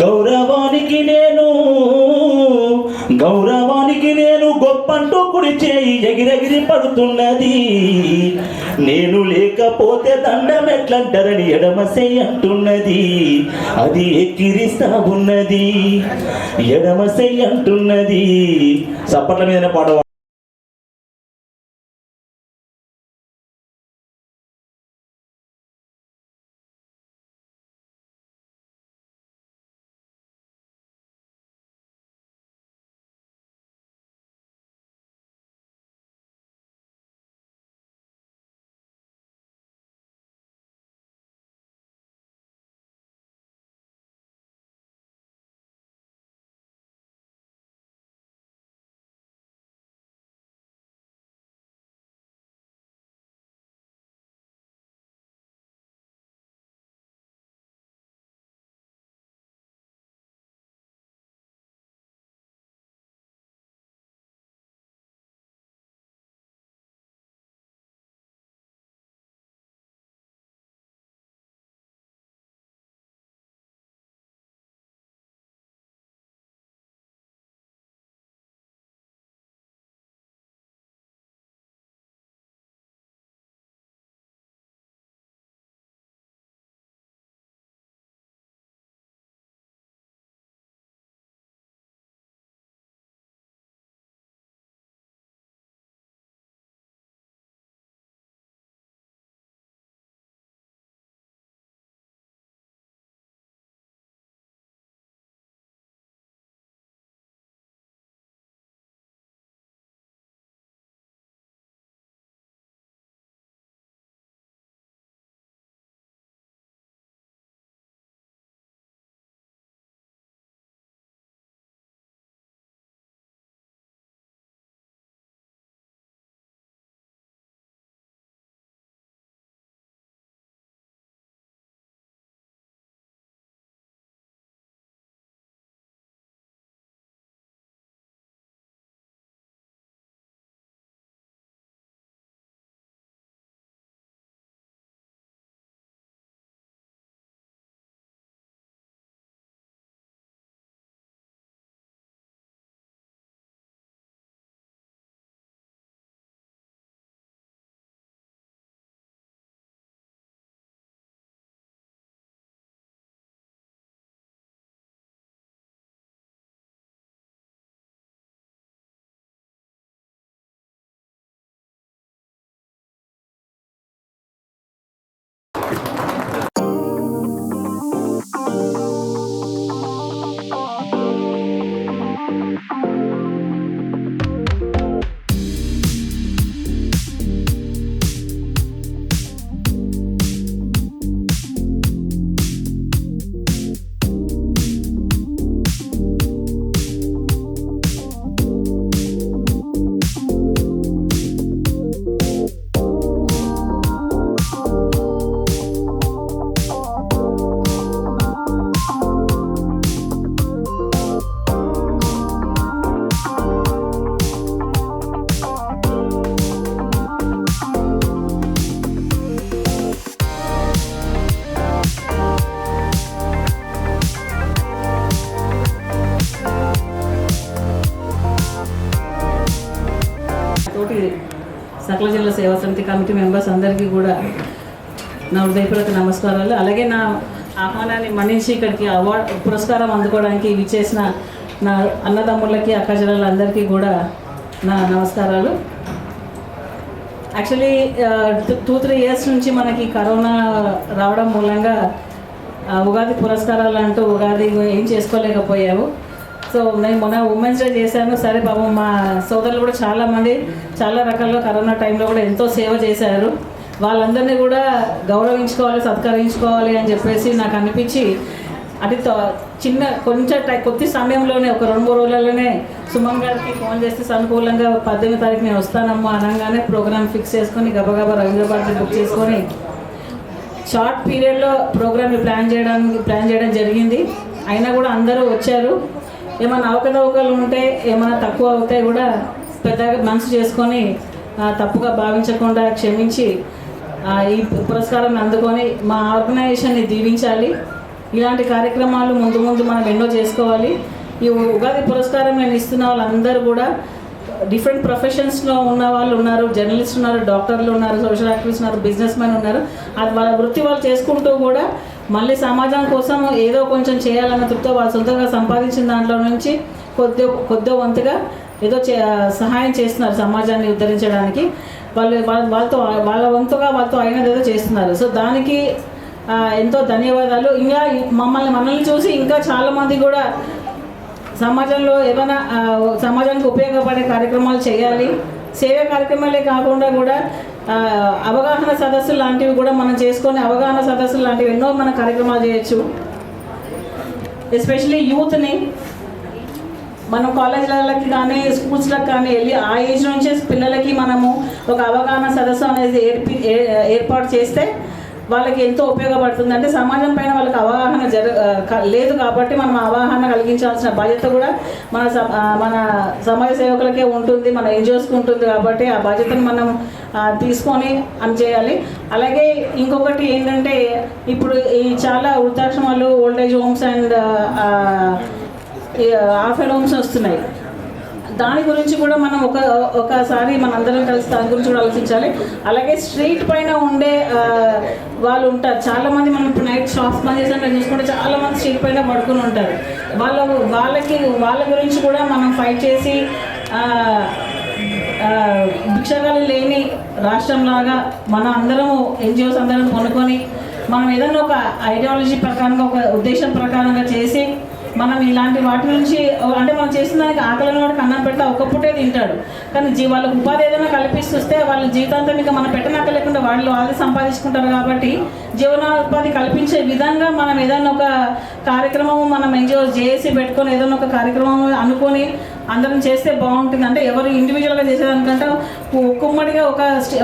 గౌరవానికి నేను గొప్పంటూ కుడి చేయి ఎగిరెగిరి పడుతున్నది. నేను లేకపోతే దండం ఎట్లంటారని ఎడమసై అంటున్నది. అది ఎక్కిరిస్తా ఉన్నది, ఎడమసై అంటున్నది. చప్పట్ల మీదనే పాట. సకల జిల్లా సేవా సమితి కమిటీ మెంబర్స్ అందరికీ కూడా నా హృదయపూర్వక నమస్కారాలు. అలాగే నా ఆహ్వానాన్ని మన్నించి ఇక్కడికి పురస్కారం అందుకోవడానికి విచ్చేసిన నా అన్నదమ్ములకి అక్కచెల్లెళ్ళందరికీ కూడా నా నమస్కారాలు. యాక్చువల్లీ 2-3 ఇయర్స్ నుంచి మనకి కరోనా రావడం మూలంగా ఉగాది పురస్కారాలు అంటూ ఉగాది ఏం చేసుకోలేకపోయాము. సో నేను మొన్న ఉమెన్స్ డే చేశాను. సరే పాపం మా సోదరులు కూడా చాలామంది చాలా రకాలుగా కరోనా టైంలో కూడా ఎంతో సేవ చేశారు. వాళ్ళందరినీ కూడా గౌరవించుకోవాలి, సత్కరించుకోవాలి అని చెప్పేసి నాకు అనిపించి అది కొంచెం కొద్ది సమయంలోనే ఒక 2-3 రోజులలోనే సుమన్ గారికి ఫోన్ చేస్తే అనుకూలంగా 18వ తారీఖు నేను వస్తానమ్మా అనగానే ప్రోగ్రామ్ ఫిక్స్ చేసుకొని గబగబా రవీంద్ర భారతి బుక్ చేసుకొని షార్ట్ పీరియడ్లో ప్రోగ్రామ్ని ప్లాన్ చేయడం జరిగింది. అయినా కూడా అందరూ వచ్చారు. ఏమైనా అవకతవకలు ఉంటే ఏమైనా తక్కువ అవుతాయి కూడా పెద్దగా మనసు చేసుకొని తప్పుగా భావించకుండా క్షమించి ఈ పురస్కారాన్ని అందుకొని మా ఆర్గనైజేషన్ని దీవించాలి. ఇలాంటి కార్యక్రమాలు ముందు ముందు మనం ఎన్నో చేసుకోవాలి. ఈ ఉగాది పురస్కారం నేను ఇస్తున్న వాళ్ళందరూ కూడా డిఫరెంట్ ప్రొఫెషన్స్లో ఉన్న వాళ్ళు ఉన్నారు, జర్నలిస్ట్ ఉన్నారు, డాక్టర్లు ఉన్నారు, సోషల్ యాక్టివిస్ట్ ఉన్నారు, బిజినెస్ మ్యాన్ ఉన్నారు. అది వాళ్ళ వృత్తి వాళ్ళు చేసుకుంటూ కూడా మళ్ళీ సమాజం కోసం ఏదో కొంచెం చేయాలన్న తృప్తితో వాళ్ళు సొంతంగా సంపాదించిన దాంట్లో నుంచి కొద్ది వంతుగా ఏదో సహాయం చేస్తున్నారు సమాజాన్ని ఉద్ధరించడానికి. వాళ్ళ వంతుగా వాళ్ళతో అయినది ఏదో చేస్తున్నారు. సో దానికి ఎంతో ధన్యవాదాలు. ఇంకా మనల్ని చూసి ఇంకా చాలామంది కూడా సమాజంలో ఏమైనా సమాజానికి ఉపయోగపడే కార్యక్రమాలు చేయాలి. సేవా కార్యక్రమాలే కాకుండా కూడా అవగాహన సదస్సులు లాంటివి కూడా మనం చేసుకొని అవగాహన సదస్సులు లాంటివి ఎన్నో మన కార్యక్రమాలు చేయొచ్చు. ఎస్పెషలీ యూత్ని మనం కాలేజీలకి కానీ స్కూల్స్లకు కానీ వెళ్ళి ఆ ఏజ్ నుంచే పిల్లలకి మనము ఒక అవగాహన సదస్సు అనేది ఏర్పాటు చేస్తే వాళ్ళకి ఎంతో ఉపయోగపడుతుంది. అంటే సమాజం పైన వాళ్ళకి అవగాహన లేదు కాబట్టి మనం అవగాహన కలిగించాల్సిన బాధ్యత కూడా మన సమాజ సేవకులకే ఉంటుంది, మన ఎన్జిఓస్కి ఉంటుంది. కాబట్టి ఆ బాధ్యతను మనం తీసుకొని చేయాలి. అలాగే ఇంకొకటి ఏంటంటే ఇప్పుడు ఈ చాలా వృద్ధాశ్రమాలు, old age homes and orphan homes వస్తున్నాయి. దాని గురించి కూడా మనం ఒకసారి మనందరం కలిసి దాని గురించి కూడా ఆలోచించాలి. అలాగే స్ట్రీట్ పైన ఉండే వాళ్ళు ఉంటారు చాలామంది. మనం ఇప్పుడు నైట్ షాప్స్ బంద్ చేసినట్టు చూసుకుంటే చాలామంది స్ట్రీట్ పైన పడుకుని ఉంటారు. వాళ్ళ గురించి కూడా మనం ఫైట్ చేసి భిక్షగాలు లేని రాష్ట్రంలాగా మన అందరము ఎన్జిఓస్ అందరం కొనుక్కొని మనం ఏదైనా ఒక ఐడియాలజీ ప్రకారంగా ఒక ఉద్దేశం ప్రకారంగా చేసి మనం ఇలాంటి వాటి నుంచి అంటే మనం చేసిన దానికి ఆకలిని వాడికి అన్నం పెడితే ఒక పూటే తింటాడు. కానీ వాళ్ళకు ఉపాధి ఏదైనా కల్పిస్తే వాళ్ళ జీవితాంతం ఇంకా మనం పెట్టనక్క లేకుండా వాళ్ళు సంపాదించుకుంటారు. కాబట్టి జీవనోపాధి కల్పించే విధంగా మనం ఏదైనా ఒక కార్యక్రమం మనం ఎంజాయ్ చేసి పెట్టుకొని ఏదైనా ఒక కార్యక్రమం అనుకొని అందరం చేస్తే బాగుంటుంది. అంటే ఎవరు ఇండివిజువల్గా చేసేదానికంటే కుమ్మడిగా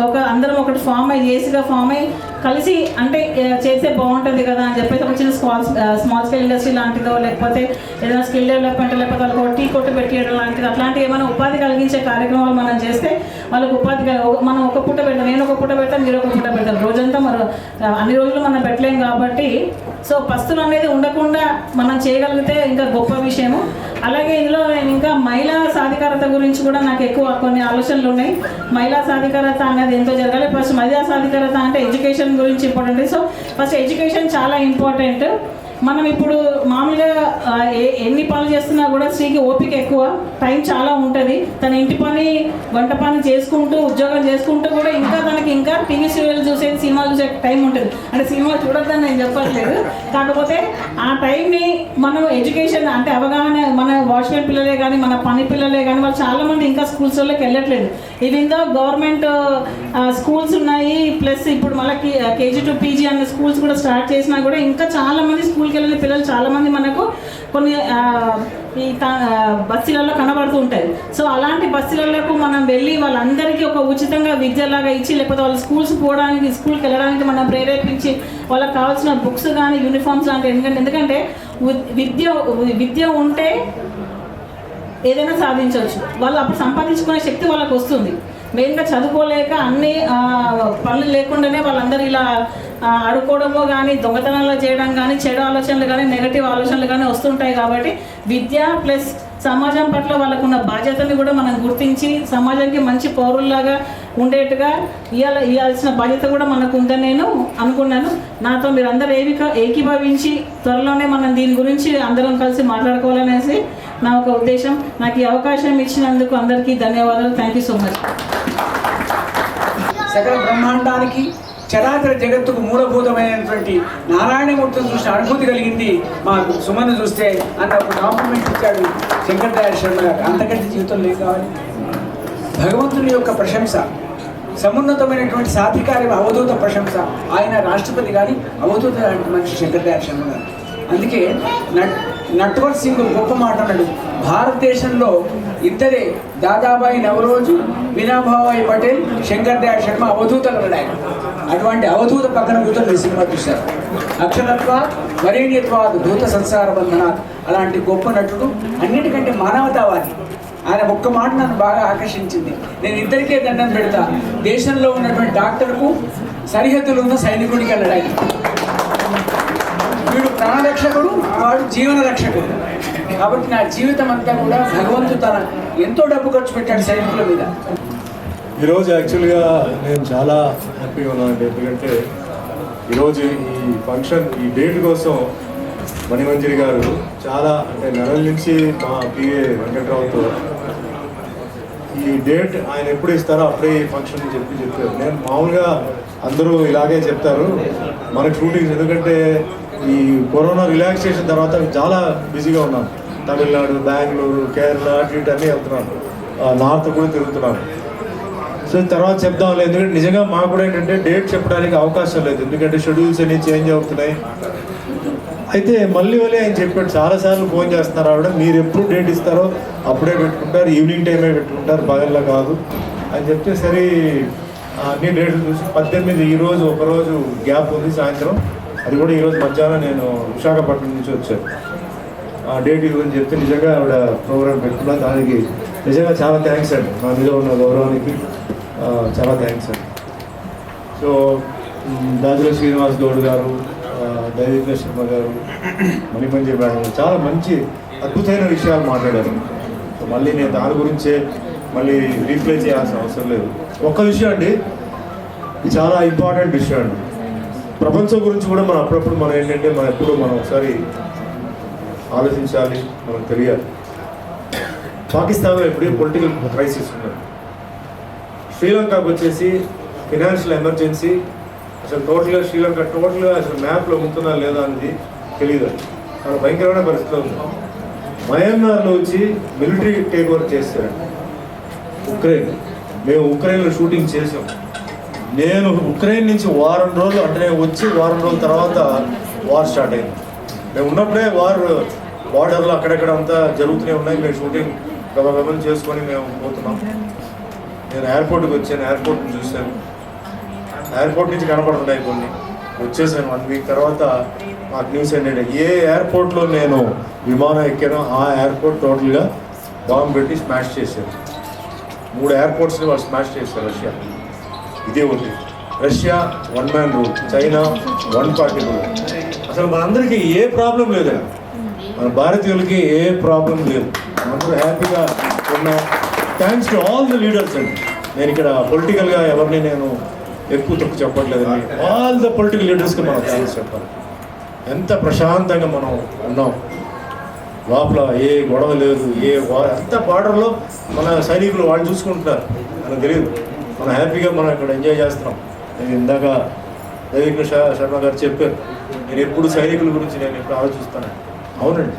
ఒక అందరం ఒకటి ఫామ్ అయ్యి ఏసీగా ఫామ్ అయ్యి కలిసి అంటే చేస్తే బాగుంటుంది కదా అని చెప్పేసి ఒక చిన్న స్మాల్ స్కేల్ ఇండస్ట్రీ లాంటిదో లేకపోతే ఏదైనా స్కిల్ డెవలప్మెంట్ లేకపోతే వాళ్ళకి టీ కొట్టు పెట్టేయడం లాంటిది అట్లాంటివి ఏమైనా ఉపాధి కలిగించే కార్యక్రమాలు మనం చేస్తే వాళ్ళకి ఉపాధి మనం ఒక పూట పెడతాం, నేను ఒక పూట పెడతాను, మీరు ఒక పూట పెడతాను. రోజంతా మరి అన్ని రోజులు మనం పెట్టలేం కాబట్టి సో పస్తులు అనేది ఉండకుండా మనం చేయగలిగితే ఇంకా గొప్ప విషయము. అలాగే ఇందులో నేను ఇంకా మహిళా సాధికారత గురించి కూడా నాకు ఎక్కువ కొన్ని ఆలోచనలు ఉన్నాయి. మహిళా సాధికారత అనేది ఎంతో జరగాలి. ఫస్ట్ మహిళా సాధికారత అంటే ఎడ్యుకేషన్ గురించి ఇంపార్టెంట్. సో ఫస్ట్ ఎడ్యుకేషన్ చాలా ఇంపార్టెంట్. మనం ఇప్పుడు మామూలుగా ఎన్ని పనులు చేస్తున్నా కూడా స్త్రీకి ఓపిక ఎక్కువ, టైం చాలా ఉంటుంది. తన ఇంటి పని వంట పని చేసుకుంటూ ఉద్యోగం చేసుకుంటూ కూడా తనకి ఇంకా టీవీ సీరియల్ చూసేది, సినిమాలు చూసే టైం ఉంటుంది. అంటే సినిమా చూడొద్దని నేను చెప్పట్లేదు, కాకపోతే ఆ టైంని మనం ఎడ్యుకేషన్ అంటే అవగాహన మన వాచ్మెన్ పిల్లలే కానీ మన పని పిల్లలే కానీ వాళ్ళు చాలామంది ఇంకా స్కూల్స్లోకి వెళ్ళట్లేదు. ఇవిందో గవర్నమెంట్ స్కూల్స్ ఉన్నాయి, ప్లస్ ఇప్పుడు మళ్ళీ కేజీ టు పీజీ అనే స్కూల్స్ కూడా స్టార్ట్ చేసినా కూడా ఇంకా చాలామంది స్కూల్కి వెళ్ళిన పిల్లలు చాలామంది మనకు కొన్ని ఈ బస్సులలో కనబడుతూ ఉంటాయి. సో అలాంటి బస్సులకు మనం వెళ్ళి వాళ్ళందరికీ ఒక ఉచితంగా విద్యలాగా ఇచ్చి లేకపోతే వాళ్ళ స్కూల్కి వెళ్ళడానికి మనం ప్రేరేపించి వాళ్ళకి కావాల్సిన బుక్స్ కానీ యూనిఫామ్స్ లాంటివి. ఎందుకంటే విద్య ఉంటే ఏదైనా సాధించవచ్చు. వాళ్ళు అప్పుడు సంపాదించుకునే శక్తి వాళ్ళకి వస్తుంది. మెయిన్గా చదువుకోలేక అన్ని పనులు లేకుండానే వాళ్ళందరూ ఇలా ఆడుకోవడమో కానీ దొంగతనాలు చేయడం కానీ చెడు ఆలోచనలు కానీ నెగటివ్ ఆలోచనలు కానీ వస్తుంటాయి. కాబట్టి విద్య ప్లస్ సమాజం పట్ల వాళ్ళకున్న బాధ్యతని కూడా మనం గుర్తించి సమాజానికి మంచి పౌరుల్లాగా ఉండేట్టుగా ఇవ్వాల్సిన బాధ్యత కూడా మనకు ఉందని నేను అనుకున్నాను. నాతో మీరు అందరూ ఏకీభవించి త్వరలోనే మనం దీని గురించి అందరం కలిసి మాట్లాడుకోవాలనేసి నా ఒక ఉద్దేశం. నాకు ఈ అవకాశం ఇచ్చినందుకు అందరికీ ధన్యవాదాలు. Thank you so much. సకల బ్రహ్మాండానికి చరాచర జగత్తుకు మూలభూతమైనటువంటి నారాయణమూర్తిని చూసి అనుభూతి కలిగింది మాకు సుమను చూస్తే అన్న ఒక కాంప్లిమెంట్ ఇచ్చాడు శంకర్ దయాళ్ శర్మ గారు. అంతకంటే జీవితంలో ఏం కావాలి? భగవంతుని యొక్క ప్రశంస, సమున్నతమైనటువంటి సాధికారి అవధూత ప్రశంస. ఆయన రాష్ట్రపతి కానీ అవధూత లాంటి మనిషి శంకర్ దయాళ్ శర్మ గారు. అందుకే నట్వర్ సింగ్ గొప్ప మాట అన్నాడు, భారతదేశంలో ఇద్దరే దాదాబాయి నవరోజు, వినాభాబాయి పటేల్, శంకర్ దయాళ్ శర్మ అవధూతలు అన్నాడు. అటువంటి అవధూత పక్కన కూతురు సినిమా చూశారు. అక్షరత్వ వరేణ్యత్వాద్ దూత సంసార బంధనాథ్. అలాంటి గొప్ప నటుడు, అన్నిటికంటే మానవతావాది. ఆయన ఒక్క మాట నన్ను బాగా ఆకర్షించింది. నేను ఇద్దరికే దండం పెడతా, దేశంలో ఉన్నటువంటి డాక్టర్కు సరిహద్దులు ఉన్న సైనికుడికి అన్నాడు ఆయన. వీడు ప్రాణరక్షకుడు, వాడు జీవన రక్షకుడు. కాబట్టి నా జీవితం అంతా కూడా భగవంతుడు తన ఎంతో డబ్బు ఖర్చు పెట్టాడు సైనికుల మీద. ఈరోజు యాక్చువల్గా నేను చాలా హ్యాపీగా ఉన్నానండి. ఎందుకంటే ఈరోజు ఈ ఫంక్షన్, ఈ డేట్ కోసం మణిమంజరి గారు చాలా అంటే నెలల నుంచి మా పిఏ వెంకట్రావుతో ఈ డేట్ ఆయన ఎప్పుడు ఇస్తారో అప్పుడే ఈ ఫంక్షన్ చెప్పారు. నేను మామూలుగా అందరూ ఇలాగే చెప్తారు మనకు షూటింగ్స్, ఎందుకంటే ఈ కరోనా రిలాక్సేషన్ తర్వాత చాలా బిజీగా ఉన్నాను. తమిళనాడు, బెంగళూరు, కేరళ అటు ఇటు అన్నీ వెళ్తున్నాను, నార్త్ కూడా తిరుగుతున్నాను. సో తర్వాత చెప్దాంలే, ఎందుకంటే నిజంగా మాకు కూడా ఏంటంటే డేట్ చెప్పడానికి అవకాశం లేదు, ఎందుకంటే షెడ్యూల్స్ అన్ని చేంజ్ అవుతున్నాయి. అయితే మళ్ళీ ఆయన చెప్పాడు, చాలాసార్లు ఫోన్ చేస్తున్నారు ఆవిడ, మీరు ఎప్పుడు డేట్ ఇస్తారో అప్పుడే పెట్టుకుంటారు, ఈవినింగ్ టైమే పెట్టుకుంటారు, పగల్లా కాదు అని చెప్తే సరే అన్ని డేట్లు చూసి 18 ఈరోజు ఒకరోజు గ్యాప్ ఉంది సాయంత్రం, అది కూడా ఈరోజు మధ్యాహ్నం నేను విశాఖపట్నం నుంచి వచ్చాను. ఆ డేట్ ఇవ్వని చెప్తే నిజంగా ఆవిడ ప్రోగ్రామ్ పెట్టుకున్నాను. దానికి నిజంగా చాలా థ్యాంక్స్ అండి, నా మీద ఉన్న గౌరవానికి చాలా థ్యాంక్స్ అండి. సో దాజుల శ్రీనివాస్ గౌడ్ గారు, దైవిక శర్మ గారు, మణిమంజరి మేడం చాలా మంచి అద్భుతమైన విషయాలు మాట్లాడారు. సో మళ్ళీ నేను దాని గురించే మళ్ళీ రీప్లై చేయాల్సిన అవసరం లేదు. ఒక్క విషయం అండి, ఇది చాలా ఇంపార్టెంట్ విషయం అండి. ప్రపంచం గురించి కూడా మనం అప్పుడప్పుడు మనం ఏంటంటే మనం ఒకసారి ఆలోచించాలి, మనకు తెలియాలి. పాకిస్తాన్లో ఎప్పుడూ పొలిటికల్ క్రైసిస్ ఉన్నది. శ్రీలంకకు వచ్చేసి ఫినాన్షియల్ ఎమర్జెన్సీ, అసలు టోటల్గా శ్రీలంక టోటల్గా అసలు మ్యాప్లో ఉంటుందా లేదా అనేది తెలియదు. చాలా భయంకరమైన పరిస్థితిలో ఉంది. మయన్మార్లో వచ్చి మిలిటరీ టేక్ ఓవర్ చేస్తారండి ఉక్రెయిన్. మేము ఉక్రెయిన్లో షూటింగ్ చేసాం. నేను ఉక్రెయిన్ నుంచి వారం రోజులు, అంటే నేను వచ్చి వారం రోజుల తర్వాత వార్ స్టార్ట్ అయింది. మేము ఉన్నప్పుడే బార్డర్లో అక్కడెక్కడ అంతా జరుగుతూనే ఉన్నాయి. మేము షూటింగ్ గమనం చేసుకొని మేము పోతున్నాం. నేను ఎయిర్పోర్ట్కి వచ్చాను, ఎయిర్పోర్ట్ని చూశాను, ఎయిర్పోర్ట్ నుంచి కనపడుతున్నాయి కొన్ని. వచ్చేసాను 1 వీక్ తర్వాత మాకు న్యూస్ ఏంటంటే ఏ ఎయిర్పోర్ట్లో నేను విమానం ఎక్కానో ఆ ఎయిర్పోర్ట్ టోటల్గా బాంబు పెట్టి స్మాష్ చేశారు. 3 ఎయిర్పోర్ట్స్ని వాళ్ళు స్మాష్ చేశారు రష్యా. ఇదే ఒకటి, Russia 1 man rule, China 1 party rule. అసలు మనందరికీ ఏ ప్రాబ్లం లేదు, మన భారతీయులకి ఏ ప్రాబ్లం లేదు, మనందరూ హ్యాపీగా ఉన్నాం. Thanks to all the leaders అండి. నేను ఇక్కడ పొలిటికల్గా ఎవరిని నేను ఎక్కువ తక్కువ చెప్పట్లేదండి. ఆల్ ద పొలిటికల్ లీడర్స్కి మనం థ్యాంక్స్ చెప్పాలి. ఎంత ప్రశాంతంగా మనం ఉన్నాం, లోపల ఏ గొడవ లేదు, అంత బార్డర్లో మన సైనికులు వాళ్ళు చూసుకుంటున్నారు, మనకు తెలియదు. మనం హ్యాపీగా మనం ఇక్కడ ఎంజాయ్ చేస్తున్నాం. నేను ఇందాక దైవిక శర్మ గారు చెప్పారు, నేను ఎప్పుడు సైనికుల గురించి నేను ఎప్పుడు ఆలోచిస్తాను. అవునండి,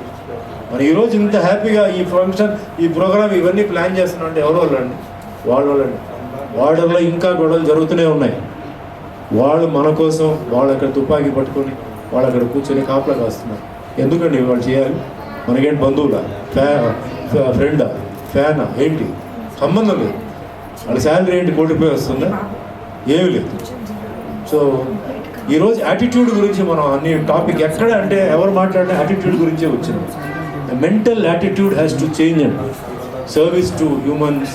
మరి ఈరోజు ఇంత హ్యాపీగా ఈ ఫంక్షన్, ఈ ప్రోగ్రామ్ ఇవన్నీ ప్లాన్ చేస్తున్నాం అంటే ఎవరు వాళ్ళండి? వాళ్ళండి. బార్డర్లో ఇంకా గొడవలు జరుగుతూనే ఉన్నాయి. వాళ్ళు మన కోసం వాళ్ళు అక్కడ తుపాకీ పట్టుకొని వాళ్ళు అక్కడ కూర్చొని కాపలా కాస్తున్నారు. ఎందుకండి వాళ్ళు చేయాలి? మనకేంటి బంధువులా, ఫ్రెండా, ఫ్యానా, ఏంటి? సంబంధం లేదు. వాళ్ళ శాలరీ ఏంటి? ₹1 కోటి వస్తుందా? ఏమీ లేదు. సో ఈరోజు యాటిట్యూడ్ గురించి మనం అన్ని టాపిక్ ఎక్కడ అంటే ఎవరు మాట్లాడినా యాటిట్యూడ్ గురించే వచ్చింది. The mental attitude has to change అండి. Service to humans,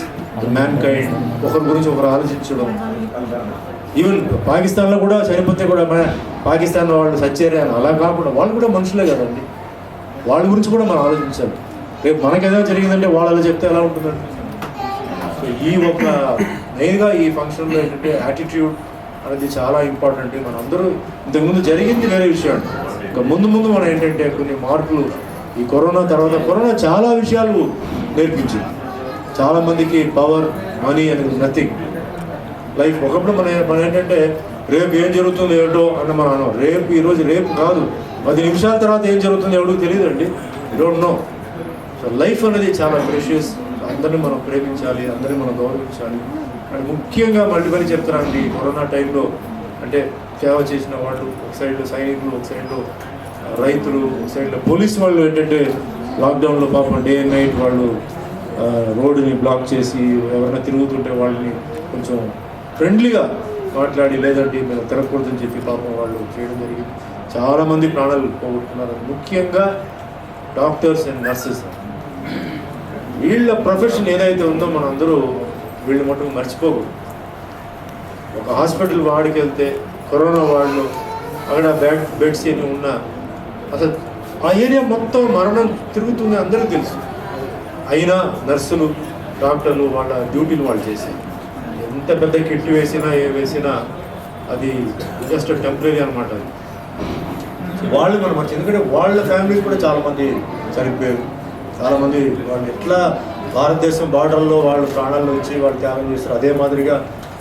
mankind, ఒకరి గురించి ఒకరు ఆలోచించడం. ఈవెన్ పాకిస్తాన్లో కూడా చనిపోతే కూడా మన పాకిస్తాన్ వాళ్ళు సచ్చారే అని అలా కాకుండా వాళ్ళు కూడా మనుషులే కదండి, వాళ్ళ గురించి కూడా మనం ఆలోచించాలి. రేపు మనకేదో జరిగిందంటే వాళ్ళు అలా చెప్తే ఎలా ఉంటుందండి? సో ఈ ఒక మెయిన్గా ఈ ఫంక్షన్లో ఏంటంటే యాటిట్యూడ్ అనేది చాలా ఇంపార్టెంట్. మనం అందరూ ఇంతకుముందు జరిగింది వేరే విషయం అండి, ఇంకా ముందు మనం ఏంటంటే కొన్ని మార్పులు ఈ కరోనా తర్వాత కరోనా చాలా విషయాలు నేర్పించింది. చాలామందికి పవర్, మనీ అనేది నథింగ్ లైఫ్. ఒకప్పుడు మన ఏంటంటే రేపు ఏం జరుగుతుందో ఏమిటో అన్న మనం అన్నాం. ఈరోజు రేపు కాదు, 10 నిమిషాల తర్వాత ఏం జరుగుతుందో ఎవరికి తెలియదండి. You don't know. So life అనేది చాలా ప్రెషియస్. అందరినీ మనం ప్రేమించాలి, అందరినీ మనం గౌరవించాలి. అండ్ ముఖ్యంగా మళ్ళీ చెప్తున్నానండి, కరోనా టైంలో అంటే సేవ చేసిన వాళ్ళు ఒక సైడ్లో సైనికులు, ఒక సైడ్లో రైతులు, ఒక సైడ్లో పోలీసు వాళ్ళు ఏంటంటే లాక్డౌన్లో పాపం డే అండ్ నైట్ వాళ్ళు రోడ్డుని బ్లాక్ చేసి ఎవరైనా తిరుగుతుంటే వాళ్ళని కొంచెం ఫ్రెండ్లీగా మాట్లాడి లేదండి మేము తిరగకూడదని చెప్పి పాపం వాళ్ళు చేయడం జరిగింది. చాలామంది ప్రాణాలు పోగొట్టుకున్నారు. ముఖ్యంగా డాక్టర్స్ అండ్ నర్సెస్. వీళ్ళ ప్రొఫెషన్ ఏదైతే ఉందో మనం అందరూ వీళ్ళు మటుకు మర్చిపోకూడదు. ఒక హాస్పిటల్ వాడికి వెళ్తే కరోనా వాళ్ళు అక్కడ బెడ్స్ ఏమి ఉన్నా అసలు ఆ ఏరియా మొత్తం మరణం తిరుగుతుంది అందరికీ తెలుసు. అయినా నర్సులు డాక్టర్లు వాళ్ళ డ్యూటీలు వాళ్ళు చేశారు. ఎంత పెద్ద కిట్లు వేసినా ఏ వేసినా అది జస్ట్ టెంపరీ అనమాట. అది వాళ్ళు మనం మంచి, ఎందుకంటే వాళ్ళ ఫ్యామిలీస్ కూడా చాలామంది చనిపోయారు. చాలామంది వాళ్ళు ఎట్లా భారతదేశం బార్డర్లో వాళ్ళు ప్రాణాల్లో వచ్చి వాళ్ళు త్యాగం చేస్తారు, అదే మాదిరిగా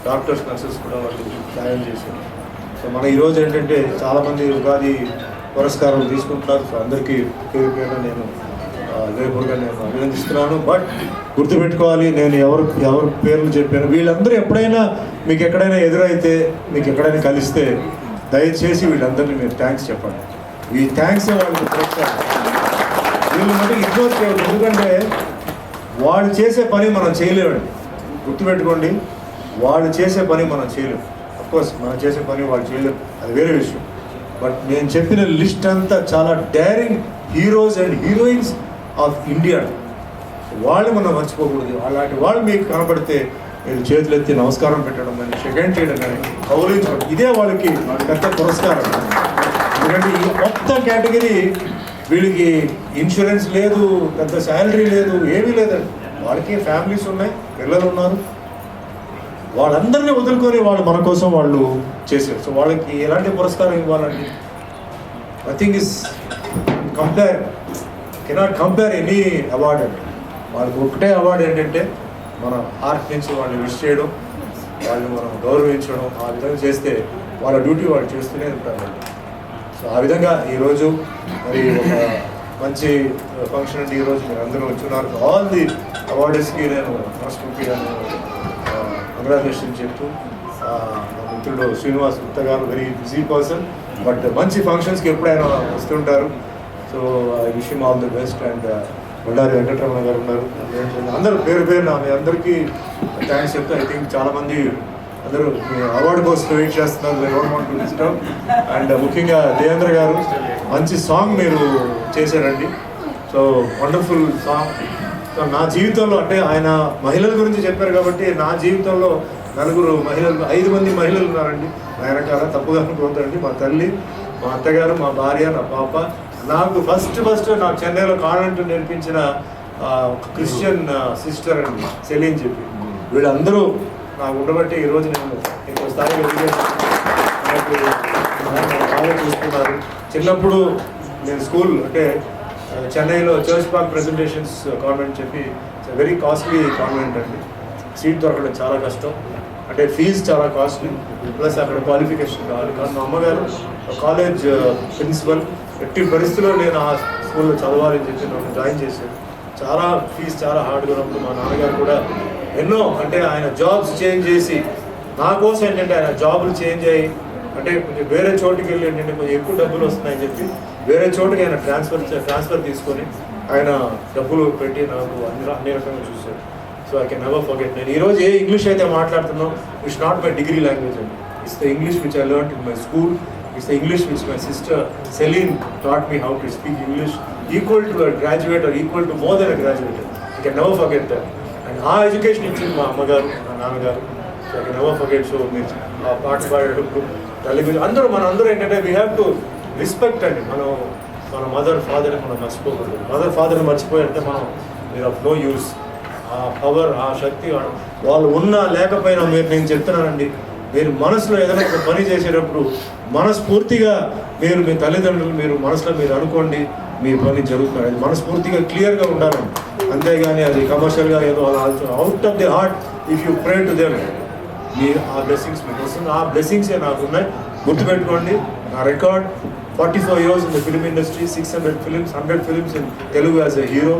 డాక్టర్స్ నర్సెస్ కూడా వాళ్ళు త్యాగం చేశారు. సో మన ఈరోజు ఏంటంటే చాలామంది ఉగాది పురస్కారాలు తీసుకుంటున్నారు. సో అందరికీ పేరు పేరున నేను హృదయపూర్వకంగా నేను అభినందిస్తున్నాను. బట్ గుర్తుపెట్టుకోవాలి, నేను ఎవరు పేర్లు చెప్పాను, వీళ్ళందరూ ఎప్పుడైనా మీకు ఎక్కడైనా ఎదురైతే, మీకు ఎక్కడైనా కలిస్తే దయచేసి వీళ్ళందరినీ మీరు థ్యాంక్స్ చెప్పండి. ఈ థ్యాంక్స్ వాళ్ళకి ప్రోత్సాహం. వీళ్ళు మటుకు ఇగ్నోర్ చేయదు, ఎందుకంటే వాళ్ళు చేసే పని మనం చేయలేమండి. గుర్తుపెట్టుకోండి, వాళ్ళు చేసే పని మనం చేయలేము. అఫ్కోర్స్ మనం చేసే పని వాళ్ళు చేయలేము, అది వేరే విషయం. బట్ నేను చెప్పిన లిస్ట్ అంతా చాలా daring heroes and heroines of India. వాళ్ళు మనం మర్చిపోకూడదు. అలాంటి వాళ్ళు మీకు కనపడితే మీరు చేతులు ఎత్తి నమస్కారం పెట్టడం కానీ, సెకండ్ చేయడం కానీ, కౌలించడం, ఇదే వాళ్ళకి పెద్ద పురస్కారం. ఎందుకంటే ఈ కొత్త కేటగిరీ వీళ్ళకి ఇన్సూరెన్స్ లేదు, పెద్ద శాలరీ లేదు, ఏమీ లేదండి. వాళ్ళకి ఫ్యామిలీస్ ఉన్నాయి, పిల్లలు ఉన్నారు. వాళ్ళందరినీ వదులుకొని వాళ్ళు మన కోసం వాళ్ళు చేశారు. సో వాళ్ళకి ఎలాంటి పురస్కారం ఇవ్వాలండి? Nothing is compare, cannot compare any award అండి. వాళ్ళకి ఒకటే అవార్డు ఏంటంటే మన హార్ట్ నుంచి వాళ్ళని విష్ చేయడం, వాళ్ళు మనం గౌరవించడం. ఆ విధంగా చేస్తే వాళ్ళ డ్యూటీ వాళ్ళు చేస్తూనే ఉంటారు. సో ఆ విధంగా ఈరోజు మరి ఒక మంచి ఫంక్షన్ అండి. ఈరోజు మీరు అందరూ వచ్చున్నారు. ఆల్ ది అవార్డర్స్కి నేను మనస్ఫూర్తిగా కంగ్రాచులేషన్ చెప్తూ, నా మిత్రుడు శ్రీనివాస్ గుప్తా గారు వెరీ బిజీ పర్సన్, బట్ మంచి ఫంక్షన్స్కి ఎప్పుడైనా వస్తుంటారు. So I wish him all the best. And Bellary Venkataramana garu ఉన్నారు, అందరూ పేరు పేరు మీ అందరికీ థ్యాంక్స్ చెప్తా. ఐ థింక్ చాలామంది అందరూ మీ అవార్డు కోసం వెయిట్ చేస్తున్నారు. అండ్ ముఖ్యంగా దేవేంద్ర గారు మంచి సాంగ్ మీరు చేశారండి. So wonderful song. సో నా జీవితంలో, అంటే ఆయన మహిళల గురించి చెప్పారు కాబట్టి, నా జీవితంలో 5 మంది మహిళలు ఉన్నారండి నా వెనకాల. తప్పుగా అనుకోవద్దండి. మా తల్లి, మా అత్తగారు, మా భార్య, నా పాప. నాకు ఫస్ట్ నాకు చెన్నైలో కాన్వెంట్ నేర్పించిన క్రిస్టియన్ సిస్టర్ అండి, సెలీన్ చెప్పి. వీళ్ళందరూ నాకు ఉండబట్టి ఈరోజు నేను ఇంకో స్థాయిలో బాగా చూసుకున్నారు. చిన్నప్పుడు నేను స్కూల్ అంటే చెన్నైలో చర్చ్ పార్క్ ప్రెజెంటేషన్స్ కాన్వెంట్ చెప్పి, వెరీ కాస్ట్లీ కాన్వెంట్ అండి. సీట్ దొరకడం చాలా కష్టం, అంటే ఫీజు చాలా కాస్ట్లీ, ప్లస్ అక్కడ క్వాలిఫికేషన్ కావాలి. కానీ మా అమ్మగారు కాలేజ్ ప్రిన్సిపల్, ఎట్టి పరిస్థితుల్లో నేను ఆ స్కూల్లో చదవాలని చెప్పి నన్ను జాయిన్ చేశారు. చాలా ఫీజు చాలా హార్డ్గా ఉన్నప్పుడు మా నాన్నగారు కూడా ఎన్నో, అంటే ఆయన జాబ్స్ చేంజ్ చేసి నా కోసం ఏంటంటే ఆయన జాబులు చేంజ్ అయ్యి, అంటే కొంచెం వేరే చోటుకి వెళ్ళి ఏంటంటే కొంచెం ఎక్కువ డబ్బులు వస్తున్నాయని చెప్పి వేరే చోటుకి ఆయన ట్రాన్స్ఫర్ తీసుకొని ఆయన డబ్బులు పెట్టి నాకు అన్ని రకంగా చూశారు. So I can never forget. నేను ఈరోజు ఏ ఇంగ్లీష్ అయితే మాట్లాడుతున్నాం, it's not my degree language అండి. It's the English which I learned in my school. It's the English which my sister Celine taught me how to speak English equal to a graduate or equal to more than a graduate. I can never forget that. And our education is my Amagaru, my Nanagaru. So I can never forget. So our part పాడేటప్పుడు తెలుగు అందరూ ఏంటంటే we have to respect అండి. మన mother ఫాదర్ని మనం మర్చిపోకూడదు. Mother ఫాదర్ని మర్చిపోయారంటే మనం మీరు ఆఫ్ నో యూస్. ఆ పవర్, ఆ శక్తి వాళ్ళు ఉన్నా లేకపోయినా నేను చెప్తున్నానండి, మీరు మనసులో ఏదైనా ఒక పని చేసేటప్పుడు మనస్ఫూర్తిగా మీరు మీ తల్లిదండ్రులు మీరు మనసులో మీరు అనుకోండి, మీ పని జరుగుతుంది. అది మనస్ఫూర్తిగా క్లియర్గా ఉండాలండి. అంతేగాని అది కమర్షియల్గా ఏదో అలా out of the heart if you pray to them, మీరు ఆ బ్లెస్సింగ్స్ మీకు వస్తుంది. ఆ బ్లెస్సింగ్సే నాకు ఉన్నాయి. గుర్తుపెట్టుకోండి, నా record 44 years in the film industry, 600 films, 100 films in Telugu as a hero,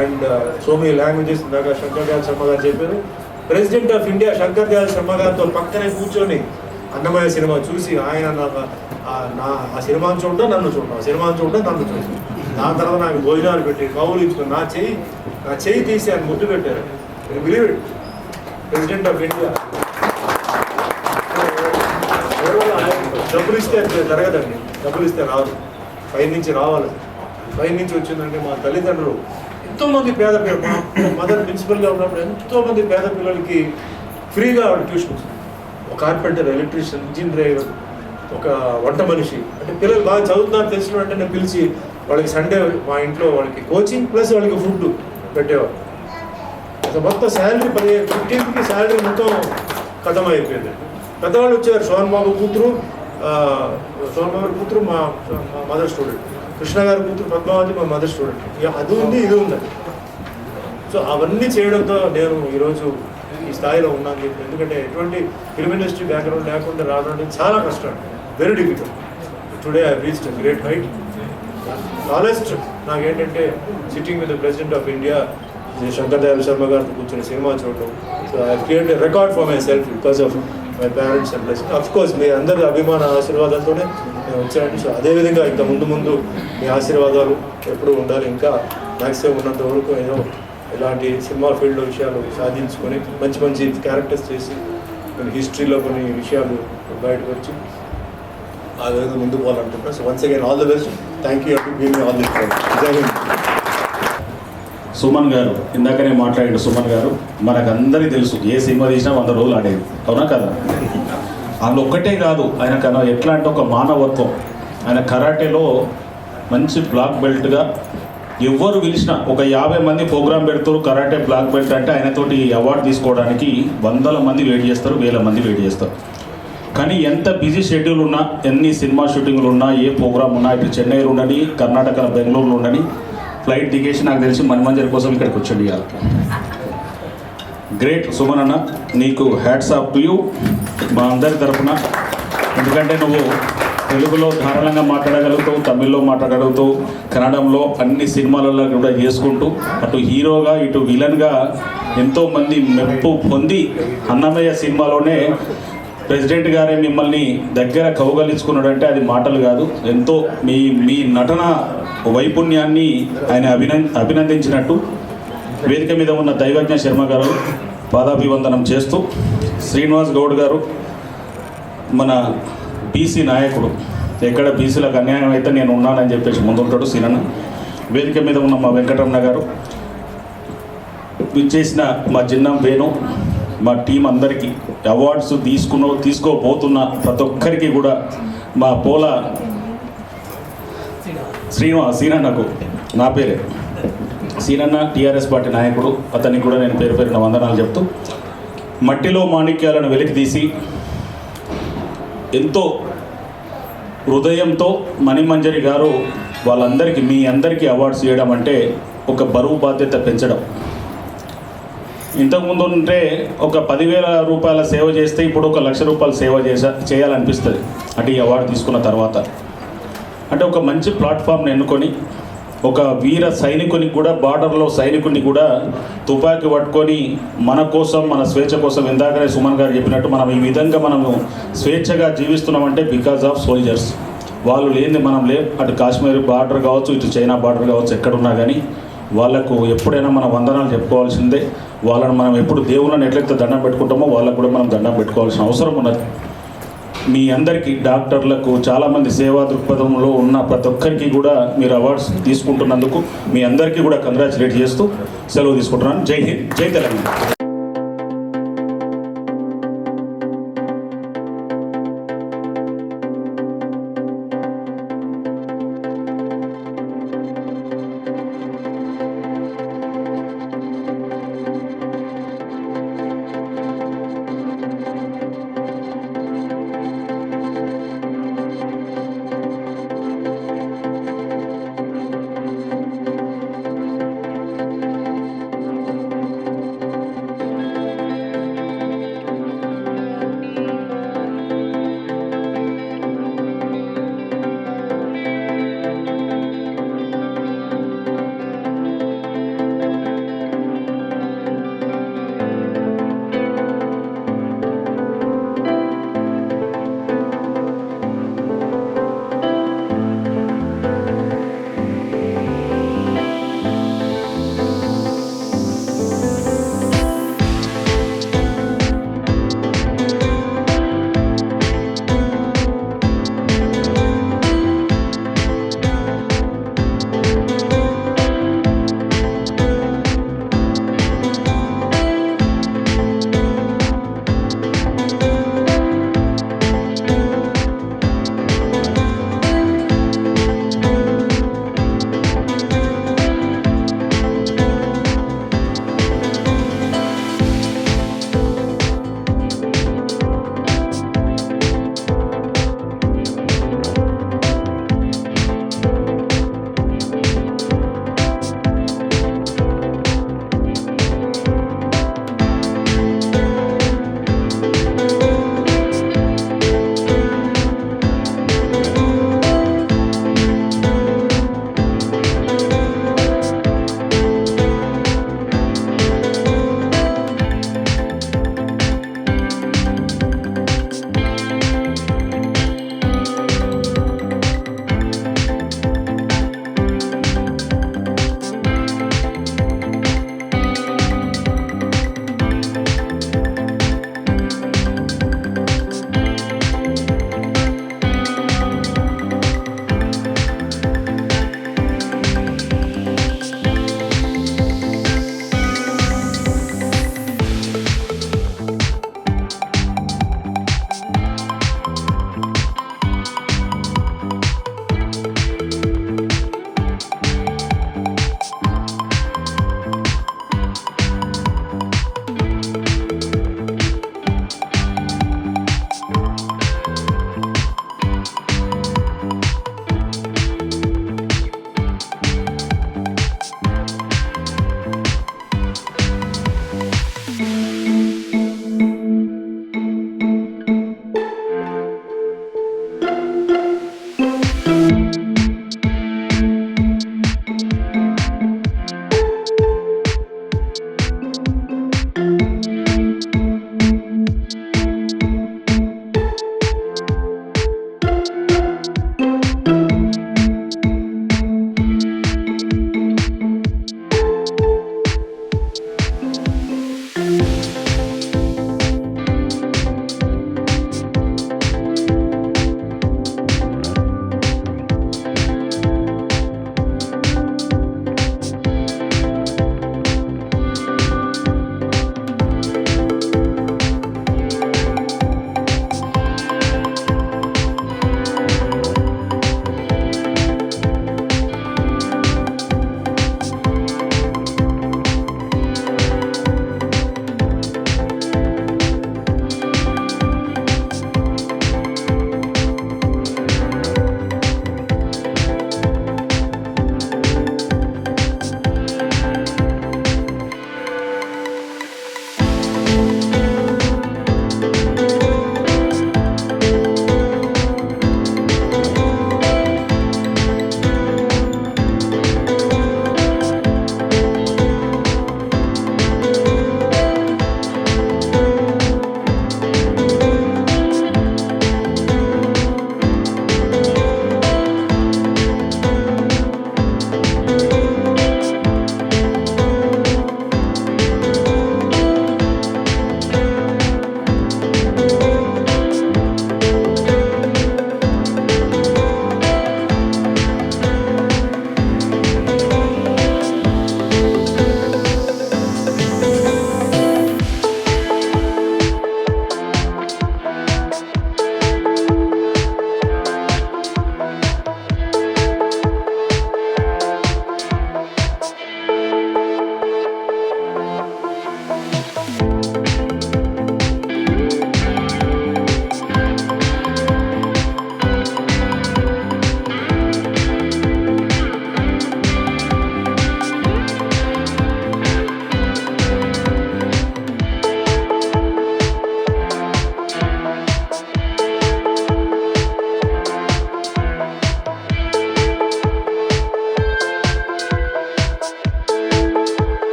and so many languages. ఇందాక శంకర్ దయాళ్ శర్మ గారు చెప్పారు, president of India Shankar Dayal Sharma గారితో పక్కనే కూర్చొని అన్నమయ్య సినిమా చూసి ఆయన ఆ సినిమాను చూడడం, నన్ను చూడడం, సినిమాను చూడడం, నన్ను చూడడం. దాని తర్వాత నాకు భోజనాలు పెట్టి కౌలు ఇచ్చుకుని నా చెయ్యి తీసి ఆయన ముద్దు పెట్టారు. Believe it, president of India. డబ్బులు ఇస్తే జరగదండి, డబ్బులు ఇస్తే రాదు, పైన నుంచి రావాలి. పైన నుంచి వచ్చిందంటే మా తల్లిదండ్రులు ఎంతోమంది పేద పిల్లలు, మా మదర్ ప్రిన్సిపల్గా ఉన్నప్పుడు ఎంతోమంది పేద పిల్లలకి ఫ్రీగా ట్యూషన్, ఒక కార్పెంటర్, ఎలక్ట్రీషియన్, ఇంజిన్ డ్రైవర్, ఒక వంట మనిషి, అంటే పిల్లలు బాగా చదువుతున్నారు తెలిసిన వెంటనే పిలిచి వాళ్ళకి సండే మా ఇంట్లో వాళ్ళకి కోచింగ్ ప్లస్ వాళ్ళకి ఫుడ్ పెట్టేవారు. అసలు మొత్తం శాలరీ 15కి శాలరీ మొత్తం ఖతం అయిపోయింది. పెద్దవాళ్ళు వచ్చారు, సోహన్ బాబు కూతురు మా మదర్ స్టూడెంట్, కృష్ణ గారి కూతురు పద్మావతి మా మదర్ స్టూడెంట్. ఇక అది ఉంది ఇది ఉంది. సో అవన్నీ చేయడంతో నేను ఈరోజు ఈ స్థాయిలో ఉన్నాను. ఎందుకంటే ఎటువంటి ఫిల్మ్ ఇండస్ట్రీ బ్యాక్గ్రౌండ్ లేకుండా రావడం అనేది చాలా కష్టం, very difficult. Today I reached great height. Honest నాకేంటంటే sitting with the president of India Shankar Dayal Sharma గారితో కూర్చొని సినిమా చూడటం. So I create a record for myself because of my parents and blessing. Of course మీ అందరి అభిమాన ఆశీర్వాదాలతోనే నేను వచ్చానండి. So అదేవిధంగా ఇంకా ముందు మీ ఆశీర్వాదాలు ఎప్పుడూ ఉండాలి. ఇంకా మ్యాక్సిమం ఉన్నంత వరకు ఏదో ఇలాంటి సినిమా ఫీల్డ్లో విషయాలు సాధించుకొని మంచి క్యారెక్టర్స్ చేసి కొన్ని హిస్టరీలో కొన్ని విషయాలు బయటకు వచ్చి ఆ విధంగా ముందుకు పోవాలనుకుంటున్నాను. So once again all the best. Thank you to give me all this time. Jai Hind. Suman గారు ఇందాకనే మాట్లాడాడు. సుమన్ గారు మనకందరికీ తెలుసు, ఏ సినిమా తీసినా 100 రోజులు ఆడేది, అవునా కదా? అందులో ఒక్కటే కాదు, ఆయన కన్నా ఎట్లా అంటే ఒక మానవత్వం. ఆయన కరాటేలో మంచి బ్లాక్ బెల్ట్గా ఎవరు పిలిచినా ఒక 50 మంది ప్రోగ్రామ్ పెడతారు కరాటే బ్లాక్ బెల్ట్ అంటే ఆయనతోటి అవార్డు తీసుకోవడానికి 100 మంది వెయిట్ చేస్తారు, 1000 మంది వెయిట్ చేస్తారు. కానీ ఎంత బిజీ షెడ్యూల్ ఉన్నా, ఎన్ని సినిమా షూటింగ్లు ఉన్నా, ఏ ప్రోగ్రామ్ ఉన్నా, ఇటు చెన్నైలో ఉండని, కర్ణాటక బెంగళూరులో ఉండని, ఫ్లైట్ దిగేసి నాకు తెలిసి మన్మంజరి కోసం ఇక్కడికి వచ్చాడు ఇవాళ. గ్రేట్ సుమన్ అన్న, నీకు హ్యాట్స్ ఆఫ్ టు యూ మా అందరి తరఫున. ఎందుకంటే నువ్వు తెలుగులో ధారాళంగా మాట్లాడగలుగుతావు, తమిళ్లో మాట్లాడగలుగుతావు, కన్నడంలో అన్ని సినిమాలలో కూడా చేసుకుంటూ అటు హీరోగా ఇటు విలన్గా ఎంతోమంది మెప్పు పొంది అన్నమయ్య సినిమాలోనే ప్రెసిడెంట్ గారే మిమ్మల్ని దగ్గర కౌగలించుకున్నాడంటే అది మాటలు కాదు, ఎంతో మీ నటన వైపుణ్యాన్ని ఆయన అభినందించినట్టు వేదిక మీద ఉన్న దైవజ్ఞ శర్మ గారు పాదాభివందనం చేస్తూ, శ్రీనివాస్ గౌడ్ గారు మన బీసీ నాయకుడు, ఎక్కడ బీసీలకు అన్యాయం అయితే నేను ఉన్నానని చెప్పేసి ముందుంటాడు సీనన్న. వేదిక మీద ఉన్న మా వెంకటరమణ గారు, చేసిన మా జిన్నం వేణు, మా టీం అందరికీ అవార్డ్స్ తీసుకోబోతున్న ప్రతి ఒక్కరికి కూడా మా పోల సీనన్నకు నా పేరే సీనన్న టీఆర్ఎస్ పార్టీ నాయకుడు, అతనికి కూడా నేను పేరు పేరున వందనాలు చెప్తూ, మట్టిలో మాణిక్యాలను వెలికి తీసి ఎంతో హృదయంతో మణిమంజరి గారు వాళ్ళందరికీ మీ అందరికీ అవార్డ్స్ ఇవ్వడం అంటే ఒక బరువు బాధ్యత పెంచడం. ఇంతకుముందు ఉంటే ఒక 10,000 రూపాయల సేవ చేస్తే ఇప్పుడు 1,00,000 రూపాయల సేవ చేయాలనిపిస్తుంది. అంటే ఈ అవార్డు తీసుకున్న తర్వాత అంటే ఒక మంచి ప్లాట్ఫామ్ని ఎన్నుకొని ఒక వీర సైనికునికి కూడా, బార్డర్లో సైనికుని కూడా తుపాకీ పట్టుకొని మన కోసం, మన స్వేచ్ఛ కోసం, ఇందాకనే సుమన్ గారు చెప్పినట్టు మనం ఈ విధంగా మనము స్వేచ్ఛగా జీవిస్తున్నామంటే బికాజ్ ఆఫ్ సోల్జర్స్. వాళ్ళు లేనిది మనం అటు కాశ్మీర్ బార్డర్ కావచ్చు, ఇటు చైనా బార్డర్ కావచ్చు, ఎక్కడున్నా కానీ వాళ్ళకు ఎప్పుడైనా మనం వందనాలు చెప్పుకోవాల్సిందే. వాళ్ళని మనం ఎప్పుడు దేవుళ్ళని ఎట్లయితే దండం పెట్టుకుంటామో వాళ్ళకు కూడా మనం దండం పెట్టుకోవాల్సిన అవసరం ఉన్నది. మీ అందరికీ డాక్టర్లకు, చాలామంది సేవా దృక్పథంలో ఉన్న ప్రతి ఒక్కరికి కూడా మీరు అవార్డ్స్ తీసుకుంటున్నందుకు మీ అందరికీ కూడా కంగ్రాచులేట్ చేస్తూ సెలవు తీసుకుంటున్నాను. జై హింద్, జై తెలంగాణ.